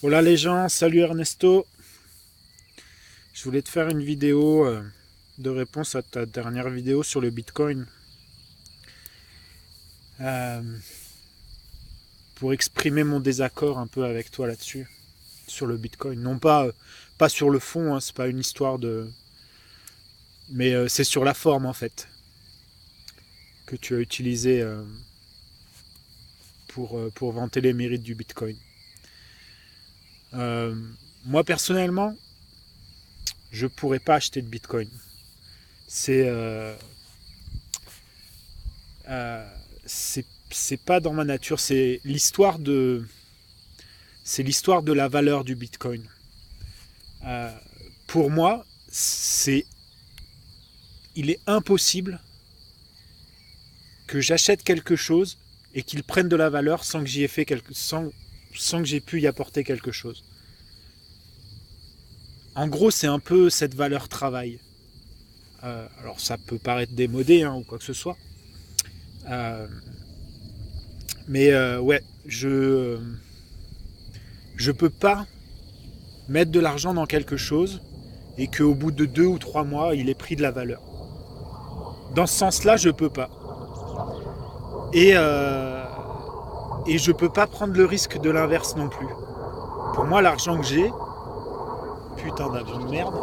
Hola les gens, salut Ernesto. Je voulais te faire une vidéo de réponse à ta dernière vidéo sur le Bitcoin euh, pour exprimer mon désaccord un peu avec toi là-dessus, sur le Bitcoin. Non pas sur le fond, hein, c'est pas une histoire de... Mais c'est sur la forme en fait que tu as utilisé pour vanter les mérites du Bitcoin. Euh, Moi personnellement, je pourrais pas acheter de Bitcoin. C'est euh, c'est pas dans ma nature. C'est l'histoire de la valeur du Bitcoin. Euh, pour moi, il est impossible que j'achète quelque chose et qu'il prenne de la valeur sans que j'y ai fait sans que j'ai pu y apporter quelque chose. En gros, c'est un peu cette valeur travail. Alors ça peut paraître démodé hein, ou quoi que ce soit, euh, mais ouais, je peux pas mettre de l'argent dans quelque chose et qu'au bout de 2 ou 3 mois, il ait pris de la valeur. Dans ce sens-là, je peux pas. Et, euh, et je peux pas prendre le risque de l'inverse non plus. Pour moi, l'argent que j'ai, putain d'avion de merde,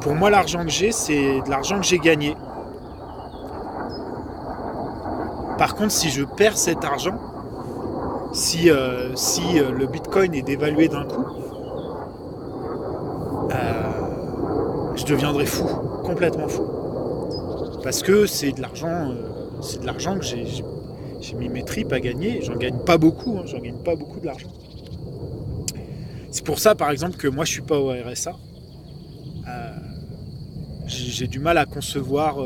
pour moi, l'argent que j'ai, c'est de l'argent que j'ai gagné. Par contre, si je perds cet argent, si le bitcoin est dévalué d'un coup, je deviendrai fou, complètement fou. Parce que c'est de l'argent que j'ai mis mes tripes à gagner. J'en gagne pas beaucoup, hein, j'en gagne pas beaucoup de l'argent. C'est pour ça, par exemple, que moi je suis pas au RSA. Euh, j'ai du mal à concevoir.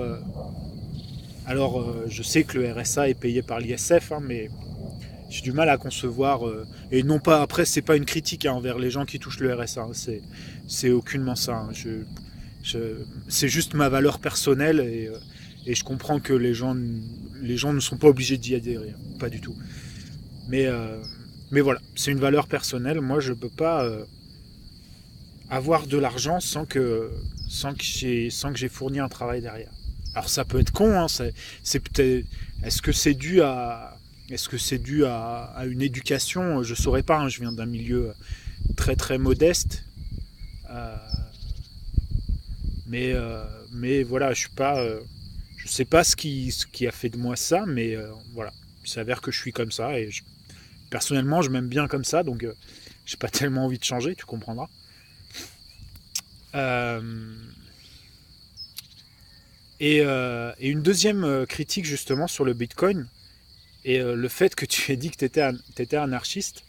Alors, je sais que le RSA est payé par l'ISF, hein, mais j'ai du mal à concevoir. Et non pas, après, c'est pas une critique hein, envers les gens qui touchent le RSA. Hein, c'est aucunement ça. Hein, c'est juste ma valeur personnelle et je comprends que les gens ne sont pas obligés d'y adhérer. Hein, pas du tout. Mais, euh, mais voilà, c'est une valeur personnelle. Moi, je peux pas avoir de l'argent sans que j'ai fourni un travail derrière. Alors ça peut être con, hein, c'est peut-être. Est-ce que c'est dû à à une éducation? Je saurais pas. Hein, je viens d'un milieu très très modeste, euh, mais voilà, je suis pas. Je sais pas ce qui a fait de moi ça, mais voilà, il s'avère que je suis comme ça et personnellement, je m'aime bien comme ça, donc j'ai pas tellement envie de changer, tu comprendras. Euh, et une deuxième critique justement sur le Bitcoin et le fait que tu aies dit que tu étais anarchiste.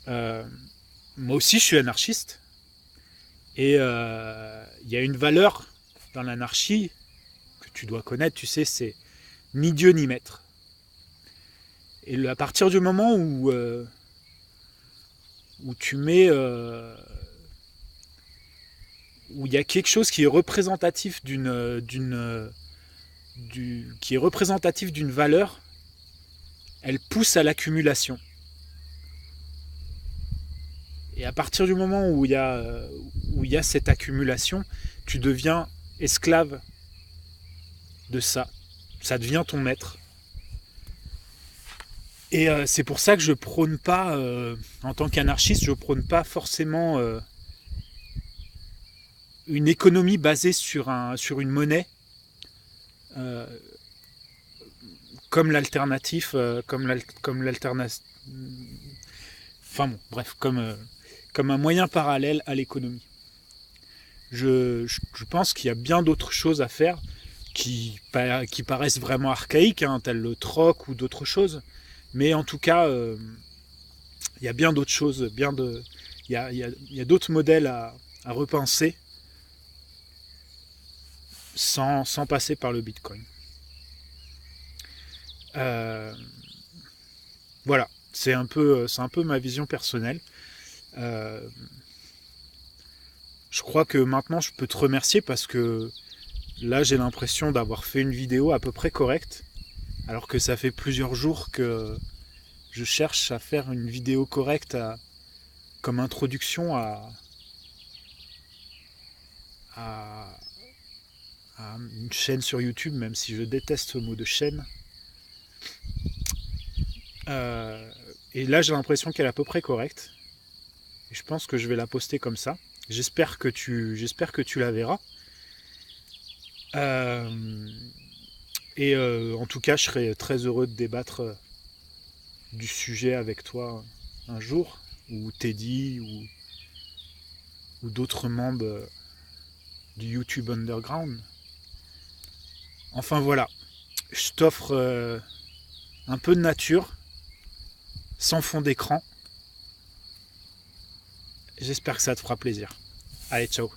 Euh, Moi aussi, je suis anarchiste. Et il y a une valeur dans l'anarchie que tu dois connaître, tu sais, c'est ni Dieu ni maître. Et à partir du moment où tu mets où il y a quelque chose qui est représentatif qui est représentatif d'une valeur, elle pousse à l'accumulation. Et à partir du moment où il y a cette accumulation, tu deviens esclave de ça. Ça devient ton maître. Et c'est pour ça que je prône pas, en tant qu'anarchiste, je prône pas forcément une économie basée sur une monnaie euh, comme l'alternatif, comme l'alternative. Enfin bon, bref, comme un moyen parallèle à l'économie. Je pense qu'il y a bien d'autres choses à faire qui paraissent vraiment archaïques, hein, telles le troc ou d'autres choses. Mais en tout cas, il y a bien d'autres choses, il y a d'autres modèles à repenser sans passer par le Bitcoin. Euh, voilà, c'est un peu ma vision personnelle. Euh, je crois que maintenant je peux te remercier parce que là j'ai l'impression d'avoir fait une vidéo à peu près correcte, alors que ça fait plusieurs jours que je cherche à faire une vidéo correcte comme introduction à une chaîne sur YouTube, même si je déteste ce mot de chaîne. Et là, j'ai l'impression qu'elle est à peu près correcte. Et je pense que je vais la poster comme ça. J'espère que tu la verras. En tout cas, je serais très heureux de débattre du sujet avec toi un jour, ou Teddy, ou d'autres membres du YouTube Underground. Enfin voilà, je t'offre un peu de nature, sans fond d'écran. J'espère que ça te fera plaisir. Allez, ciao.